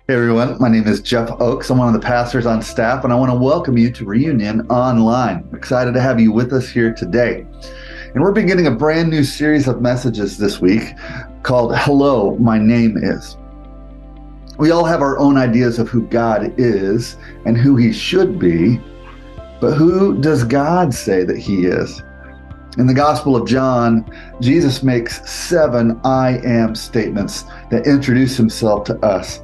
Hey everyone, my name is Jeff Oakes. I'm one of the pastors on staff, and I want to welcome you to Reunion Online. I'm excited to have you with us here today. And we're beginning a brand new series of messages this week called Hello, My Name Is. We all have our own ideas of who God is and who he should be, but who does God say that he is? In the Gospel of John, Jesus makes 7 I am statements that introduce himself to us.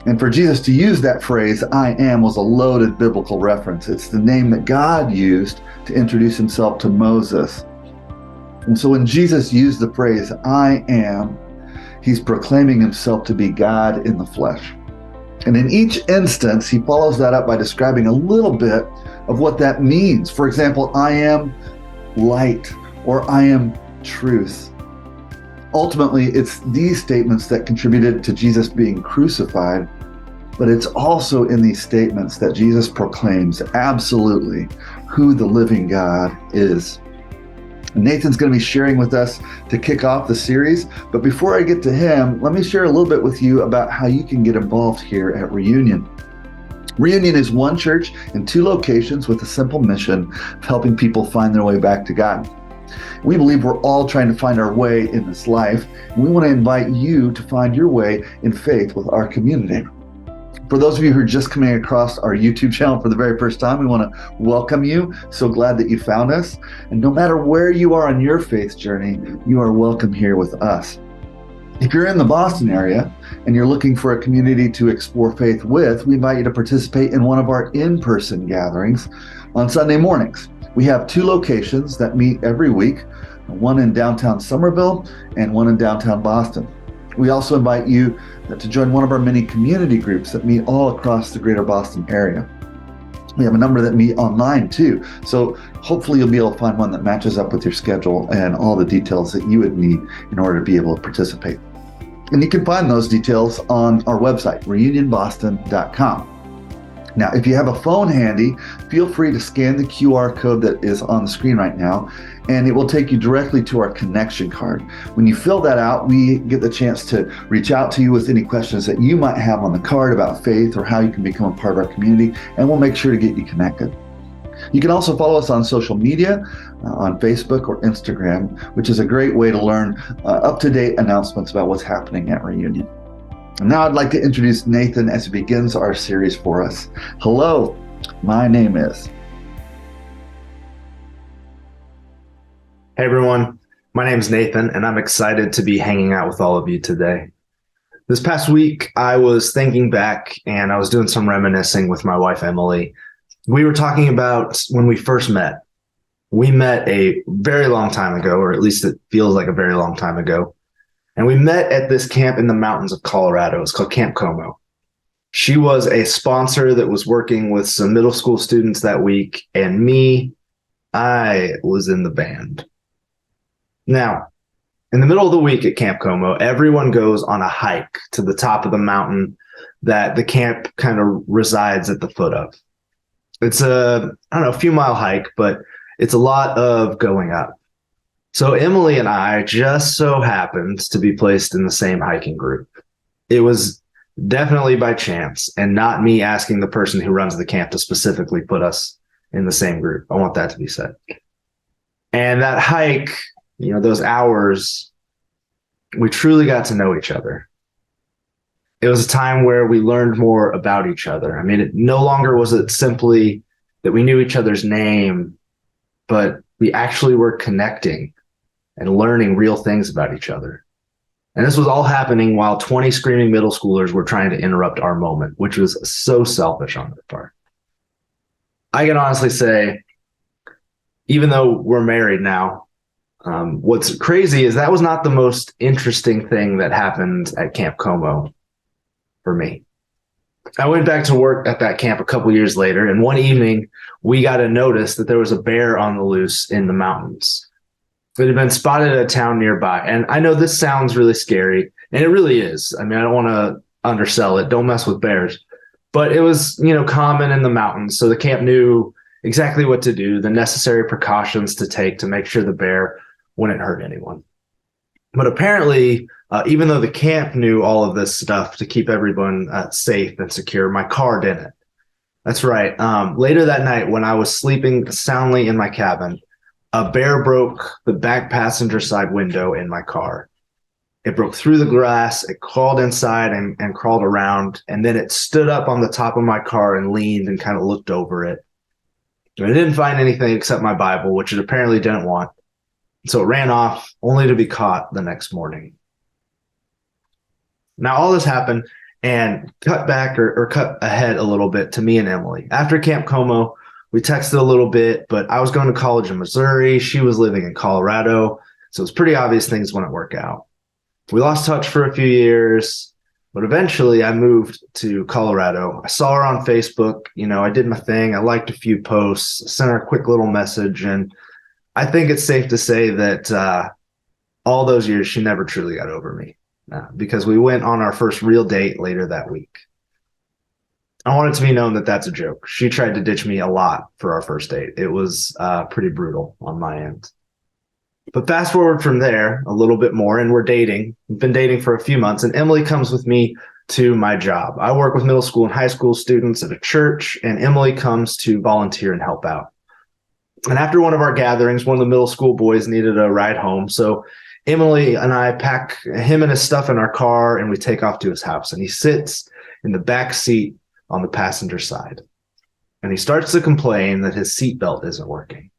And for Jesus to use that phrase, I am, was a loaded biblical reference. It's the name that God used to introduce himself to Moses. And so when Jesus used the phrase, I am, he's proclaiming himself to be God in the flesh. And in each instance, he follows that up by describing a little bit of what that means. For example, I am light, or I am truth. Ultimately, it's these statements that contributed to Jesus being crucified, but it's also in these statements that Jesus proclaims absolutely who the living God is. And Nathan's going to be sharing with us to kick off the series, but before I get to him, let me share a little bit with you about how you can get involved here at Reunion. Reunion is one church in 2 locations with a simple mission of helping people find their way back to God. We believe we're all trying to find our way in this life, and we want to invite you to find your way in faith with our community. For those of you who are just coming across our YouTube channel for the very first time, we want to welcome you. So glad that you found us. And no matter where you are on your faith journey, you are welcome here with us. If you're in the Boston area and you're looking for a community to explore faith with, we invite you to participate in one of our in-person gatherings on Sunday mornings. We have 2 locations that meet every week, one in downtown Somerville and one in downtown Boston. We also invite you to join one of our many community groups that meet all across the greater Boston area. We have a number that meet online too, so hopefully you'll be able to find one that matches up with your schedule and all the details that you would need in order to be able to participate. And you can find those details on our website, reunionboston.com. Now, if you have a phone handy, feel free to scan the QR code that is on the screen right now, and it will take you directly to our connection card. When you fill that out, we get the chance to reach out to you with any questions that you might have on the card about faith or how you can become a part of our community, and we'll make sure to get you connected. You can also follow us on social media, on Facebook or Instagram, which is a great way to learn up-to-date announcements about what's happening at Reunion. And now I'd like to introduce Nathan as he begins our series for us. Hello, my name is. Hey everyone, my name is Nathan, and I'm excited to be hanging out with all of you today. This past week, I was thinking back and I was doing some reminiscing with my wife, Emily. We were talking about when we first met. We met a very long time ago, or at least it feels like a very long time ago. And we met at this camp in the mountains of Colorado. It's called Camp Como. She was a sponsor that was working with some middle school students that week, and I was in the band. Now, in the middle of the week at Camp Como, everyone goes on a hike to the top of the mountain that the camp kind of resides at the foot of. It's a few mile hike, but it's a lot of going up. So Emily and I just so happened to be placed in the same hiking group. It was definitely by chance and not me asking the person who runs the camp to specifically put us in the same group. I want that to be said. And that hike, those hours, we truly got to know each other. It was a time where we learned more about each other. I mean, it no longer was it simply that we knew each other's name, but we actually were connecting and learning real things about each other. And this was all happening while 20 screaming middle schoolers were trying to interrupt our moment, which was so selfish on their part. I can honestly say, even though we're married now, what's crazy is that was not the most interesting thing that happened at Camp Como for me. I went back to work at that camp a couple years later, and one evening we got a notice that there was a bear on the loose in the mountains. It had been spotted at a town nearby. And I know this sounds really scary, and it really is. I mean, I don't want to undersell it. Don't mess with bears. But it was, common in the mountains. So the camp knew exactly what to do, the necessary precautions to take to make sure the bear wouldn't hurt anyone. But apparently Even though the camp knew all of this stuff to keep everyone safe and secure, my car didn't. That's right. Later that night, when I was sleeping soundly in my cabin, a bear broke the back passenger side window in my car. It broke through the glass, it crawled inside and crawled around, and then it stood up on the top of my car and leaned and kind of looked over it. And I didn't find anything except my Bible, which it apparently didn't want. So it ran off, only to be caught the next morning. Now, all this happened, and cut back or cut ahead a little bit to me and Emily. After Camp Como, we texted a little bit, but I was going to college in Missouri. She was living in Colorado. So it's pretty obvious things wouldn't work out. We lost touch for a few years, but eventually I moved to Colorado. I saw her on Facebook. I did my thing. I liked a few posts, sent her a quick little message. And I think it's safe to say that all those years, she never truly got over me because we went on our first real date later that week. I want it to be known that that's a joke. She tried to ditch me a lot for our first date. It was pretty brutal on my end. But fast forward from there a little bit more, and we're dating. We've been dating for a few months, and Emily comes with me to my job. I work with middle school and high school students at a church, and Emily comes to volunteer and help out. And after one of our gatherings, one of the middle school boys needed a ride home. So Emily and I pack him and his stuff in our car, and we take off to his house. And he sits in the back seat on the passenger side. And he starts to complain that his seatbelt isn't working.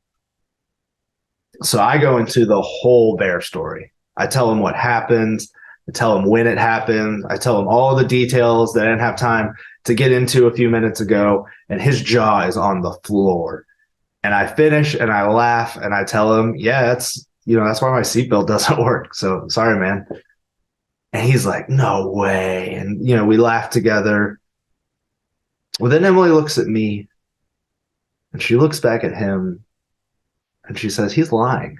So I go into the whole bear story. I tell him what happened. I tell him when it happened. I tell him all the details that I didn't have time to get into a few minutes ago. And his jaw is on the floor. And I finish and I laugh and I tell him, yeah, that's why my seatbelt doesn't work. So sorry, man. And he's like, no way. And, we laugh together. Well, then Emily looks at me and she looks back at him. And she says, he's lying.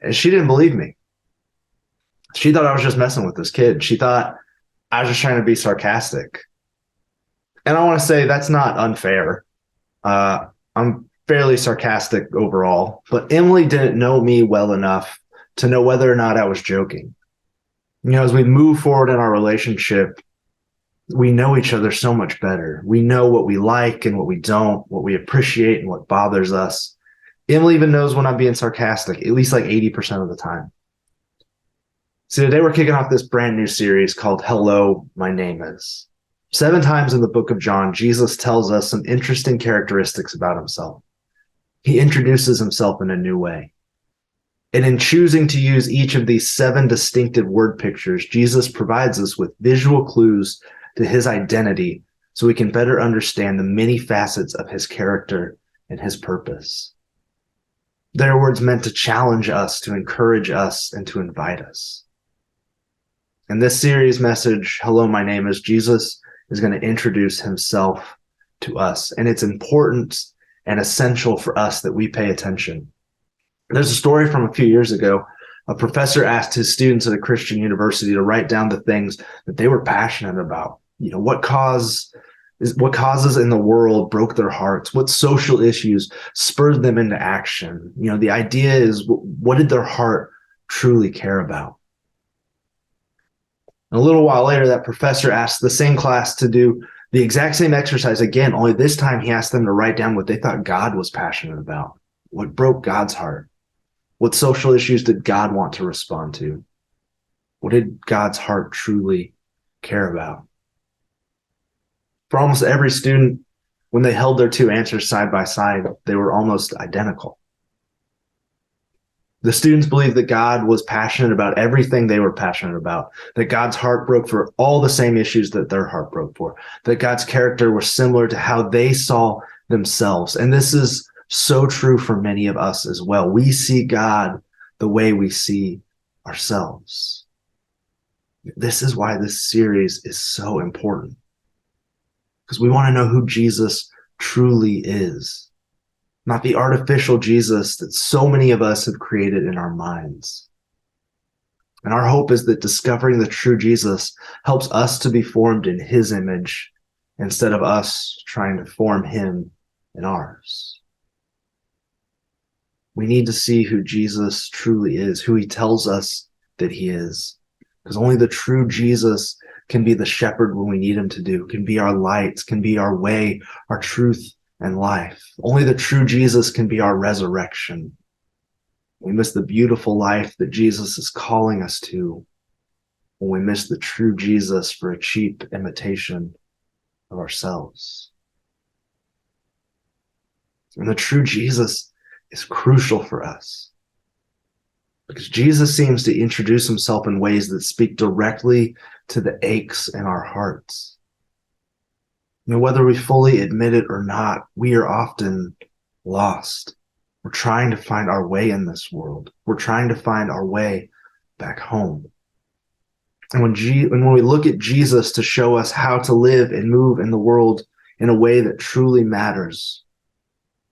And she didn't believe me. She thought I was just messing with this kid. She thought I was just trying to be sarcastic. And I want to say that's not unfair. I'm fairly sarcastic overall, but Emily didn't know me well enough to know whether or not I was joking. As we move forward in our relationship, we know each other so much better. We know what we like and what we don't, what we appreciate and what bothers us. Emily even knows when I'm being sarcastic, at least like 80% of the time. So today we're kicking off this brand new series called Hello, My Name Is. 7 times in the book of John, Jesus tells us some interesting characteristics about himself. He introduces himself in a new way. And in choosing to use each of these 7 distinctive word pictures, Jesus provides us with visual clues to his identity so we can better understand the many facets of his character and his purpose. They are words meant to challenge us, to encourage us, and to invite us. In this series message, Hello, My Name Is, Jesus is going to introduce himself to us, and it's important and essential for us that we pay attention. There's a story from a few years ago. A professor asked his students at a Christian university to write down the things that they were passionate about. What causes in the world broke their hearts? What social issues spurred them into action? The idea is, what did their heart truly care about? And a little while later, that professor asked the same class to do the exact same exercise again, only this time he asked them to write down what they thought God was passionate about. What broke God's heart? What social issues did God want to respond to? What did God's heart truly care about? For almost every student, when they held their 2 answers side by side, they were almost identical. The students believed that God was passionate about everything they were passionate about, that God's heart broke for all the same issues that their heart broke for, that God's character was similar to how they saw themselves. And this is so true for many of us as well. We see God the way we see ourselves. This is why this series is so important, because we want to know who Jesus truly is, not the artificial Jesus that so many of us have created in our minds. And our hope is that discovering the true Jesus helps us to be formed in his image instead of us trying to form him in ours. We need to see who Jesus truly is, who he tells us that he is. Because only the true Jesus can be the shepherd when we need him to do, can be our light, can be our way, our truth, and life. Only the true Jesus can be our resurrection. We miss the beautiful life that Jesus is calling us to when we miss the true Jesus for a cheap imitation of ourselves. And the true Jesus is crucial for us because Jesus seems to introduce himself in ways that speak directly to the aches in our hearts. You know, whether we fully admit it or not, we are often lost. We're trying to find our way in this world. We're trying to find our way back home. And when we look at Jesus to show us how to live and move in the world in a way that truly matters,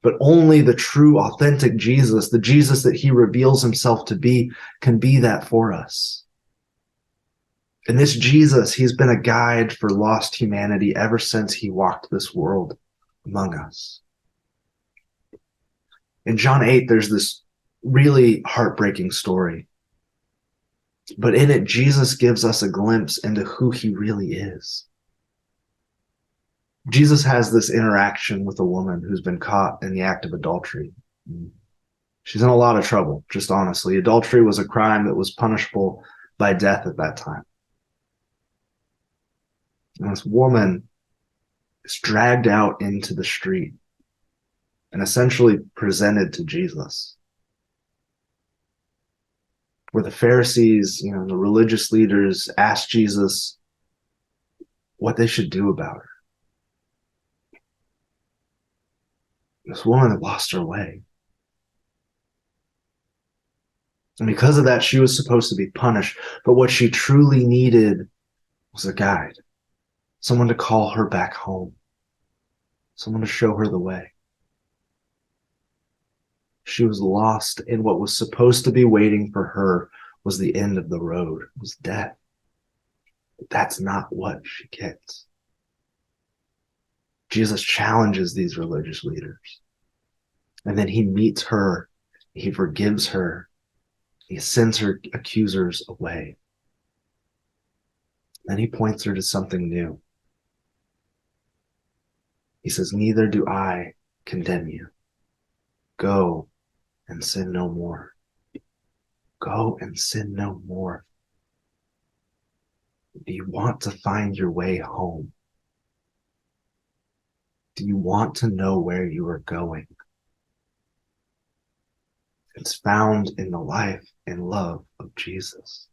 but only the true, authentic Jesus, the Jesus that he reveals himself to be, can be that for us. And this Jesus, he's been a guide for lost humanity ever since he walked this world among us. In John 8, there's this really heartbreaking story. But in it, Jesus gives us a glimpse into who he really is. Jesus has this interaction with a woman who's been caught in the act of adultery. She's in a lot of trouble, just honestly. Adultery was a crime that was punishable by death at that time. And this woman is dragged out into the street and essentially presented to Jesus, where the Pharisees, the religious leaders asked Jesus what they should do about her. This woman had lost her way. And because of that, she was supposed to be punished. But what she truly needed was a guide, someone to call her back home, someone to show her the way. She was lost, and what was supposed to be waiting for her was the end of the road, was death. But that's not what she gets. Jesus challenges these religious leaders. And then he meets her, he forgives her, he sends her accusers away. Then he points her to something new. He says, "Neither do I condemn you. Go and sin no more." Go and sin no more. Do you want to find your way home? Do you want to know where you are going? It's found in the life and love of Jesus.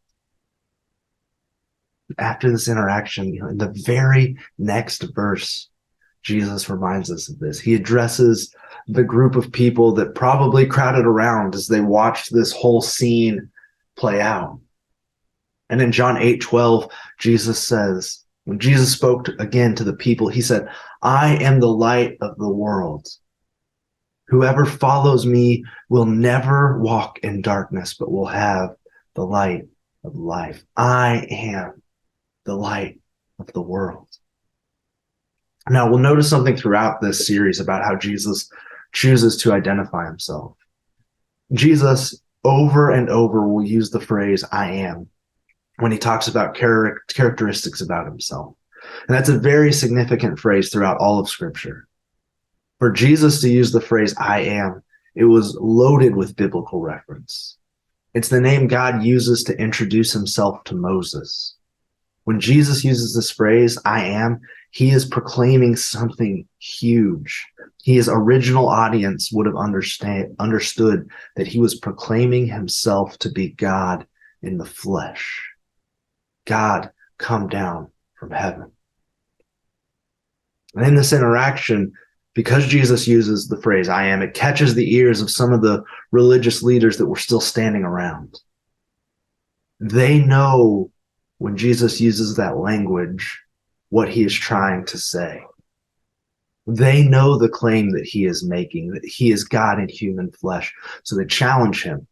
After this interaction, in the very next verse, Jesus reminds us of this. He addresses the group of people that probably crowded around as they watched this whole scene play out. And in John 8:12, Jesus says, when Jesus spoke again to the people, he said, "I am the light of the world. Whoever follows me will never walk in darkness, but will have the light of life. I am the light of the world." Now, we'll notice something throughout this series about how Jesus chooses to identify himself. Jesus, over and over, will use the phrase "I am" when he talks about characteristics about himself. And that's a very significant phrase throughout all of Scripture. For Jesus to use the phrase "I am," it was loaded with biblical reference. It's the name God uses to introduce himself to Moses. When Jesus uses this phrase, "I am," he is proclaiming something huge. His original audience would have understood that he was proclaiming himself to be God in the flesh. God come down from heaven. And in this interaction, because Jesus uses the phrase "I am," it catches the ears of some of the religious leaders that were still standing around. They know when Jesus uses that language, what he is trying to say. They know the claim that he is making, that he is God in human flesh. So they challenge him.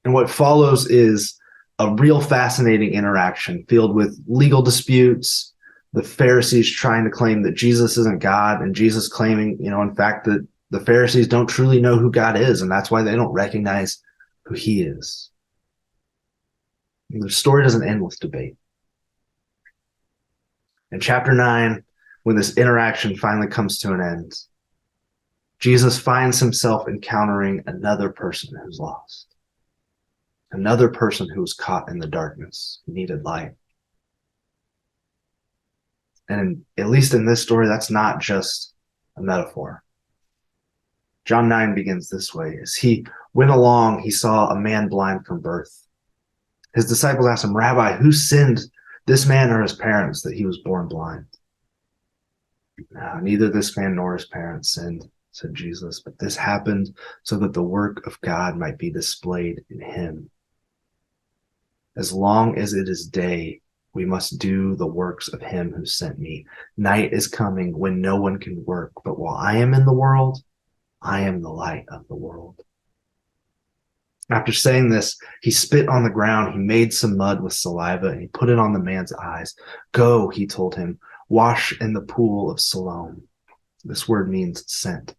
And what follows is a real fascinating interaction filled with legal disputes, the Pharisees trying to claim that Jesus isn't God, and Jesus claiming, in fact, that the Pharisees don't truly know who God is, and that's why they don't recognize who he is. The story doesn't end with debate. In chapter 9, when this interaction finally comes to an end, Jesus finds himself encountering another person who's lost, another person who was caught in the darkness, who needed light. And at least in this story, that's not just a metaphor. John 9 begins this way. As he went along, he saw a man blind from birth. His disciples asked him, "Rabbi, who sinned, this man or his parents, that he was born blind?" "No, neither this man nor his parents sinned," said Jesus, "but this happened so that the work of God might be displayed in him. As long as it is day, we must do the works of him who sent me. Night is coming when no one can work, but while I am in the world, I am the light of the world." After saying this, he spit on the ground. He made some mud with saliva and he put it on the man's eyes. "Go," he told him, "wash in the pool of Siloam." This word means sent.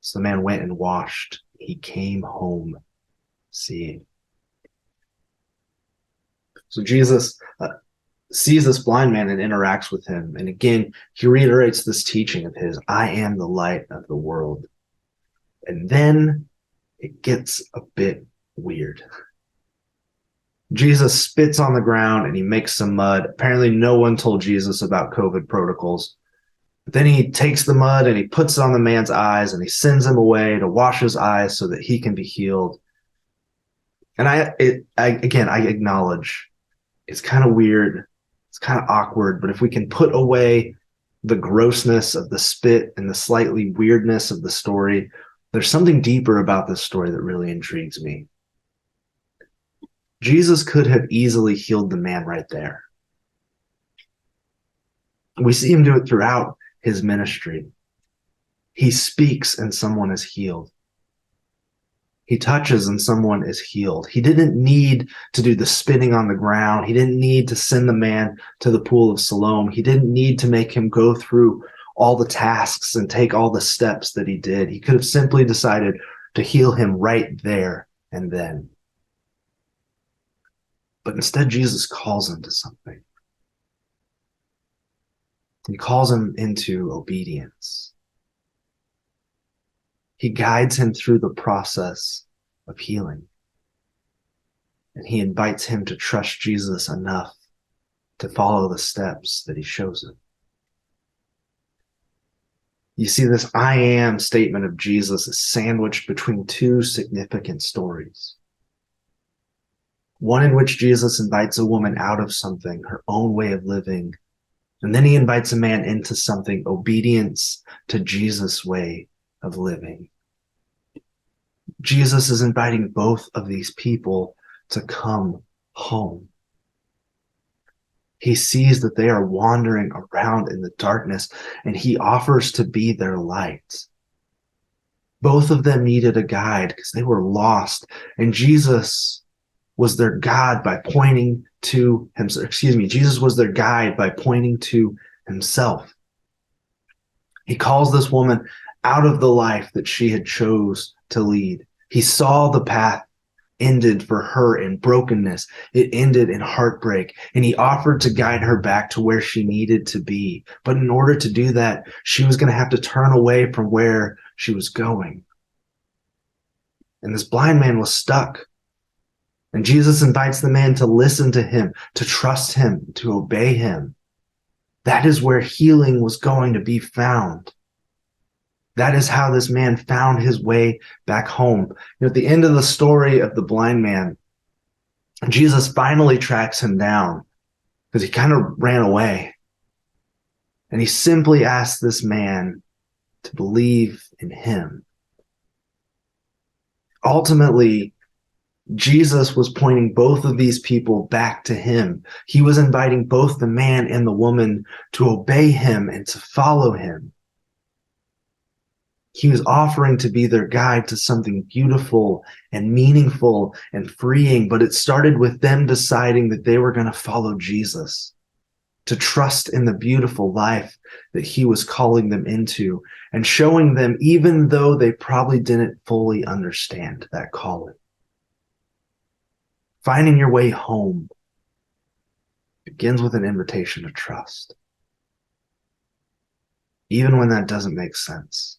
So the man went and washed. He came home seeing. So Jesus sees this blind man and interacts with him. And again, he reiterates this teaching of his, "I am the light of the world." And then it gets a bit weird. Jesus spits on the ground and he makes some mud. Apparently, no one told Jesus about COVID protocols. But then he takes the mud and he puts it on the man's eyes and he sends him away to wash his eyes so that he can be healed. And I acknowledge it's kind of weird. It's kind of awkward. But if we can put away the grossness of the spit and the slightly weirdness of the story, there's something deeper about this story that really intrigues me. Jesus could have easily healed the man right there. We see him do it throughout his ministry. He speaks and someone is healed. He touches and someone is healed. He didn't need to do the spitting on the ground. He didn't need to send the man to the pool of Siloam. He didn't need to make him go through all the tasks and take all the steps that he did. He could have simply decided to heal him right there and then. But instead, Jesus calls him to something. He calls him into obedience. He guides him through the process of healing. And he invites him to trust Jesus enough to follow the steps that he shows him. You see, this "I am" statement of Jesus is sandwiched between two significant stories. One in which Jesus invites a woman out of something, her own way of living, and then he invites a man into something, obedience to Jesus' way of living. Jesus is inviting both of these people to come home. He sees that they are wandering around in the darkness, and he offers to be their light. Both of them needed a guide because they were lost, and Jesus was their God by pointing to himself. Jesus was their guide by pointing to himself. He calls this woman out of the life that she had chose to lead. He saw the path ended for her in brokenness. It ended in heartbreak, and he offered to guide her back to where she needed to be. But in order to do that, she was going to have to turn away from where she was going. And this blind man was stuck. And Jesus invites the man to listen to him, to trust him, to obey him. That is where healing was going to be found. That is how this man found his way back home. At the end of the story of the blind man, Jesus finally tracks him down because he kind of ran away. And he simply asked this man to believe in him. Ultimately, Jesus was pointing both of these people back to him. He was inviting both the man and the woman to obey him and to follow him. He was offering to be their guide to something beautiful and meaningful and freeing, but it started with them deciding that they were going to follow Jesus, to trust in the beautiful life that he was calling them into and showing them, even though they probably didn't fully understand that calling. Finding your way home begins with an invitation to trust, even when that doesn't make sense.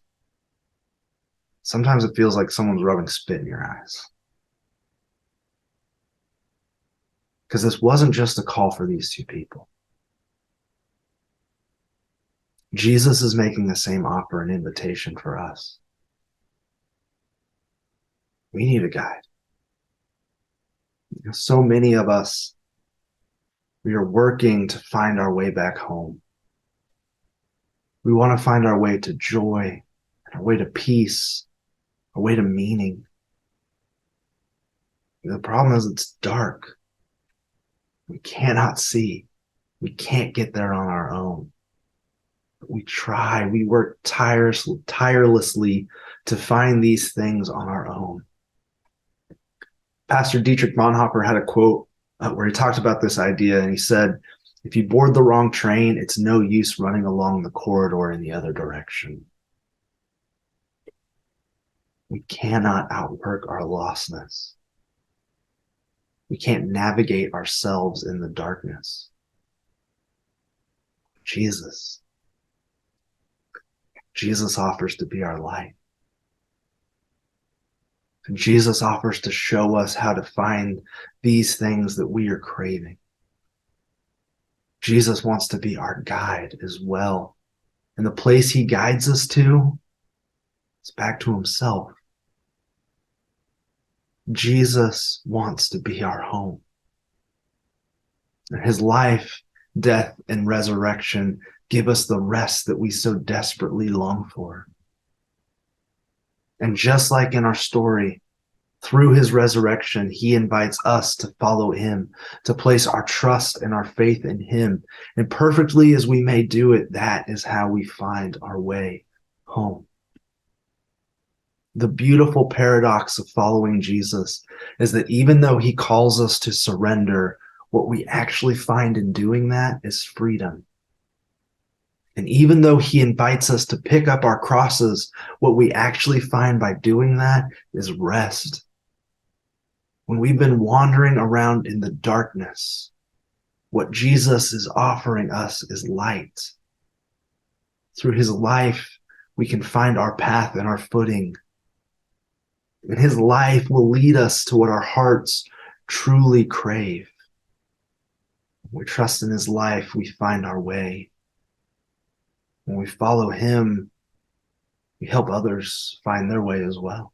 Sometimes it feels like someone's rubbing spit in your eyes. Because this wasn't just a call for these two people. Jesus is making the same offer and invitation for us. We need a guide. So many of us, we are working to find our way back home. We want to find our way to joy, our way to peace, our way to meaning. The problem is it's dark. We cannot see. We can't get there on our own. But we try. We work tirelessly to find these things on our own. Pastor Dietrich Bonhoeffer had a quote where he talked about this idea, and he said, if you board the wrong train, it's no use running along the corridor in the other direction. We cannot outwork our lostness. We can't navigate ourselves in the darkness. Jesus offers to be our light. And Jesus offers to show us how to find these things that we are craving. Jesus wants to be our guide as well. And the place he guides us to is back to himself. Jesus wants to be our home. And his life, death, and resurrection give us the rest that we so desperately long for. And just like in our story, through his resurrection, he invites us to follow him, to place our trust and our faith in him. And perfectly as we may do it, that is how we find our way home. The beautiful paradox of following Jesus is that even though he calls us to surrender, what we actually find in doing that is freedom. And even though he invites us to pick up our crosses, what we actually find by doing that is rest. When we've been wandering around in the darkness, what Jesus is offering us is light. Through his life, we can find our path and our footing. And his life will lead us to what our hearts truly crave. When we trust in his life, we find our way. When we follow him, we help others find their way as well.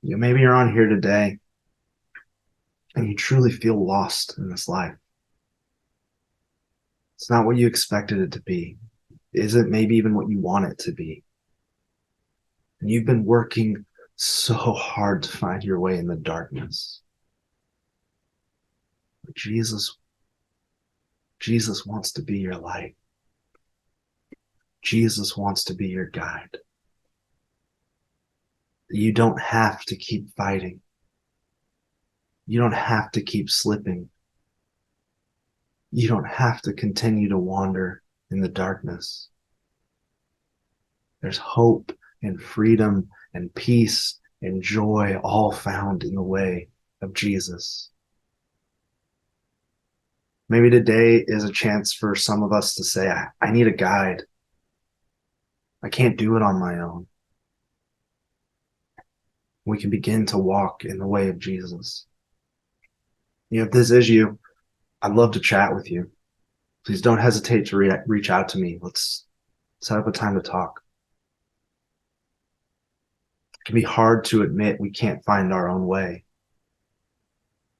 Maybe you're on here today and you truly feel lost in this life. It's not what you expected it to be. It isn't maybe even what you want it to be. And you've been working so hard to find your way in the darkness. But Jesus wants to be your light. Jesus wants to be your guide. You don't have to keep fighting. You don't have to keep slipping. You don't have to continue to wander in the darkness. There's hope and freedom and peace and joy all found in the way of Jesus. Maybe today is a chance for some of us to say, I need a guide. I can't do it on my own. We can begin to walk in the way of Jesus. If this is you, I'd love to chat with you. Please don't hesitate to reach out to me. Let's set up a time to talk. It can be hard to admit we can't find our own way.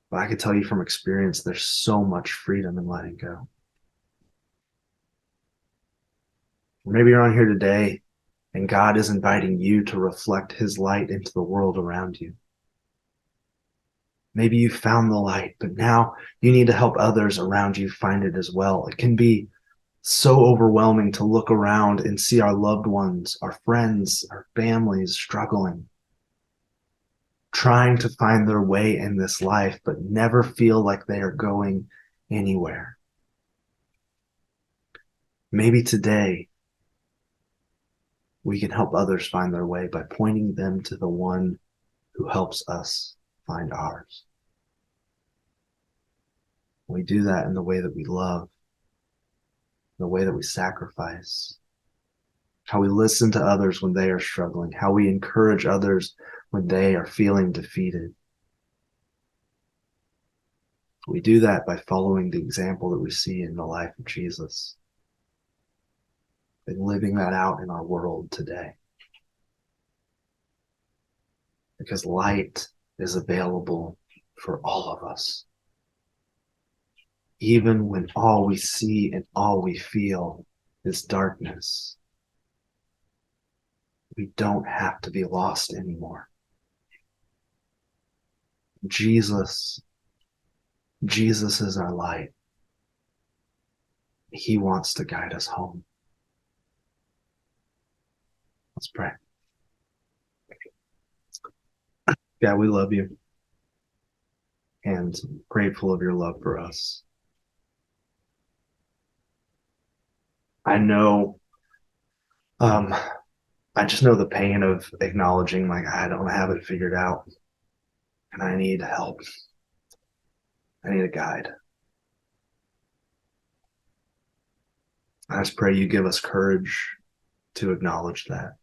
But I can tell you from experience, there's so much freedom in letting go. Maybe you're on here today and God is inviting you to reflect his light into the world around you. Maybe you found the light, but now you need to help others around you find it as well. It can be so overwhelming to look around and see our loved ones, our friends, our families struggling, trying to find their way in this life, but never feel like they are going anywhere. Maybe today we can help others find their way by pointing them to the one who helps us find ours. We do that in the way that we love, the way that we sacrifice, how we listen to others when they are struggling, how we encourage others when they are feeling defeated. We do that by following the example that we see in the life of Jesus and living that out in our world today. Because light is available for all of us. Even when all we see and all we feel is darkness, we don't have to be lost anymore. Jesus is our light. He wants to guide us home. Let's pray. God, we love you and grateful of your love for us. I know, I just know the pain of acknowledging, like, I don't have it figured out and I need help. I need a guide. I just pray you give us courage to acknowledge that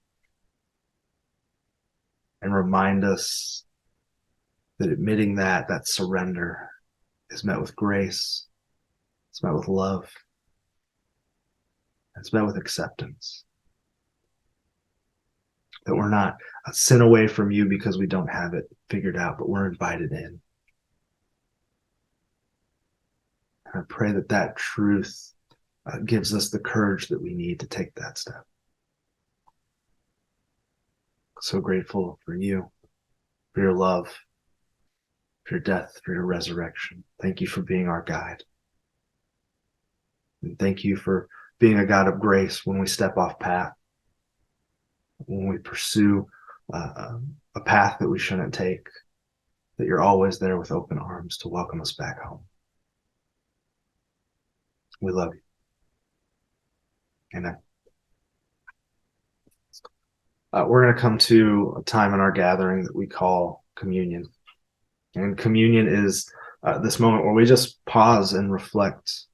and remind us that admitting that surrender is met with grace, it's met with love, it's met with acceptance. That we're not a sin away from you because we don't have it figured out, but we're invited in. And I pray that truth gives us the courage that we need to take that step. So grateful for you, for your love, for your death, for your resurrection. Thank you for being our guide. And thank you for being a God of grace when we step off path, when we pursue a path that we shouldn't take, that you're always there with open arms to welcome us back home. We love you. Amen. We're going to come to a time in our gathering that we call communion. And communion is this moment where we just pause and reflect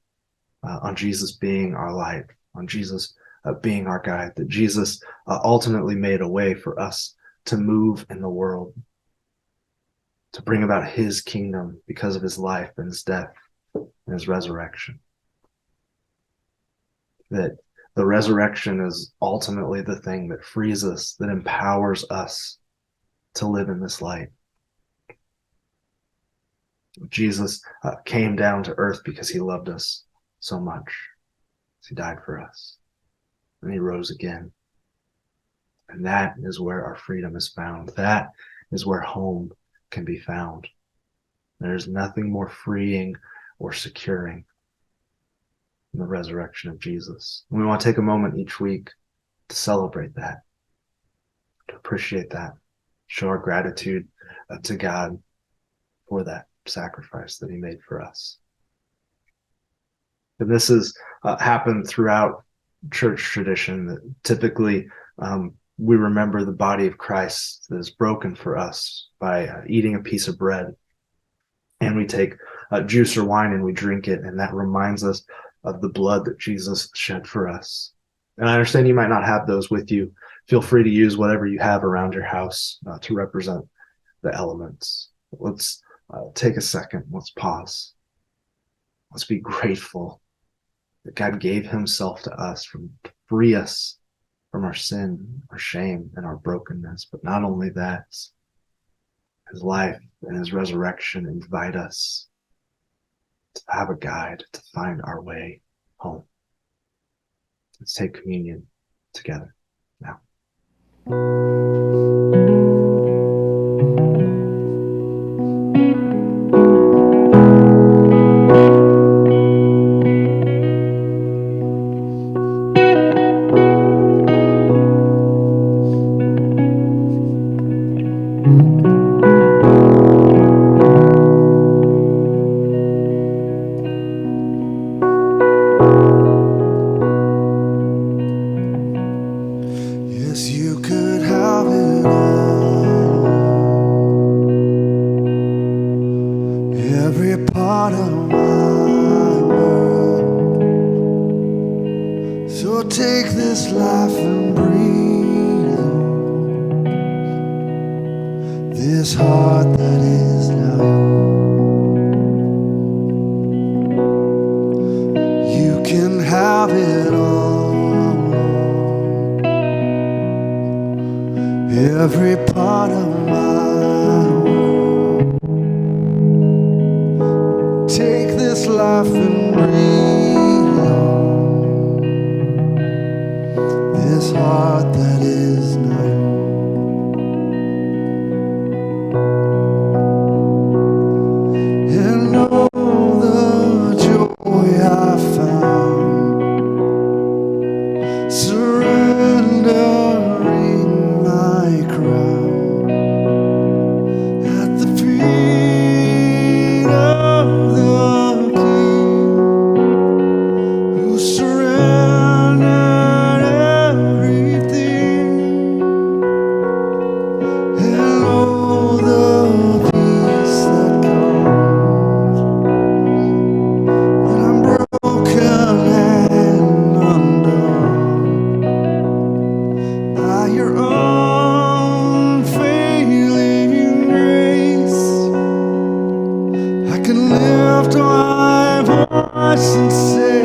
on Jesus being our light, on Jesus being our guide, that Jesus ultimately made a way for us to move in the world, to bring about his kingdom because of his life and his death and his resurrection. That the resurrection is ultimately the thing that frees us, that empowers us to live in this light. Jesus came down to earth because he loved us so much. He died for us. And he rose again. And that is where our freedom is found. That is where home can be found. There's nothing more freeing or securing than the resurrection of Jesus. And we want to take a moment each week to celebrate that, to appreciate that, show our gratitude to God for that sacrifice that he made for us. And this has happened throughout church tradition, that typically we remember the body of Christ that is broken for us by eating a piece of bread. And we take juice or wine and we drink it, and that reminds us of the blood that Jesus shed for us. And I understand you might not have those with you. Feel free to use whatever you have around your house to represent the elements. Let's take a second. Let's pause. Let's be grateful that God gave himself to us to free us from our sin, our shame, and our brokenness. But not only that, his life and his resurrection invite us to have a guide, to find our way home. Let's take communion together now. Yes, you could have it all. this heart that is now yours. You can have it all, every part of my world. Take this life and breathe on this heart that is now yours. And all the joy I found surrendering my crown at the feet of the King, who surrendered everything, and all the peace that comes when I'm broken and undone by your unfailing grace. I can lift my voice and say,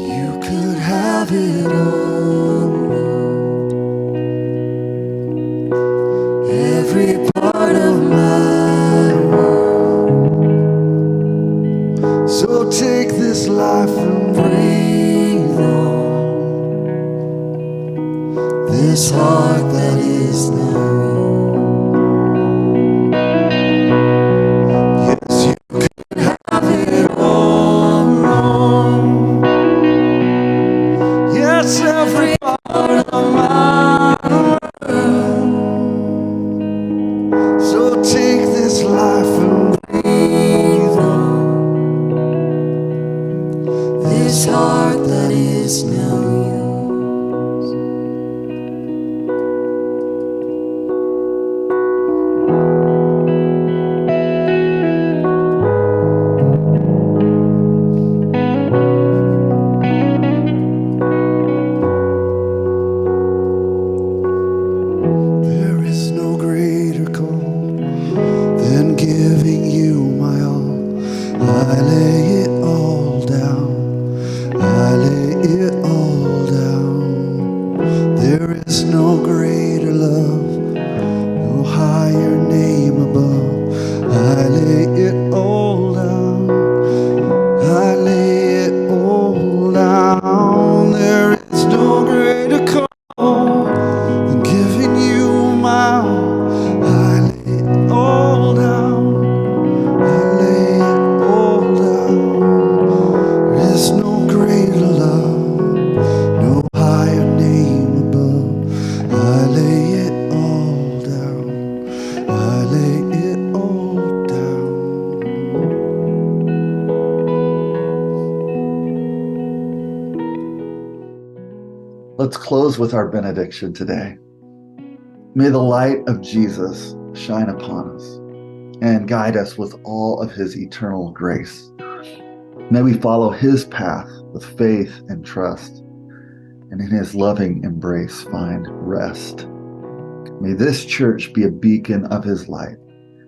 you could have it all, every part of my world. So take this life and breathe on this heart that is now yours. Yes, you can have it all. Yes, every part of my world. So take this life and breathe on this heart that is now yours. There is no greater call than giving you my all. I lay it all down. I lay it all down. There is no greater love, no higher name above. I lay it all down. I lay it all down. There is no greater call than giving you my all. I lay it all down. I lay it all down. There is no greater love, no higher name above. I lay it all down. I lay it all down. Let's close with our benediction today. May the light of Jesus shine upon us and guide us with all of his eternal grace. May we follow his path with faith and trust, and in his loving embrace find rest. May this church be a beacon of his light,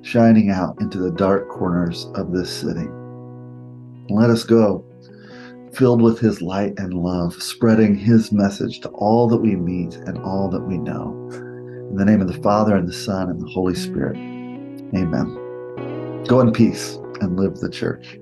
shining out into the dark corners of this city. And let us go, filled with his light and love, spreading his message to all that we meet and all that we know. In the name of the Father, and the Son, and the Holy Spirit. Amen. Go in peace and live the church.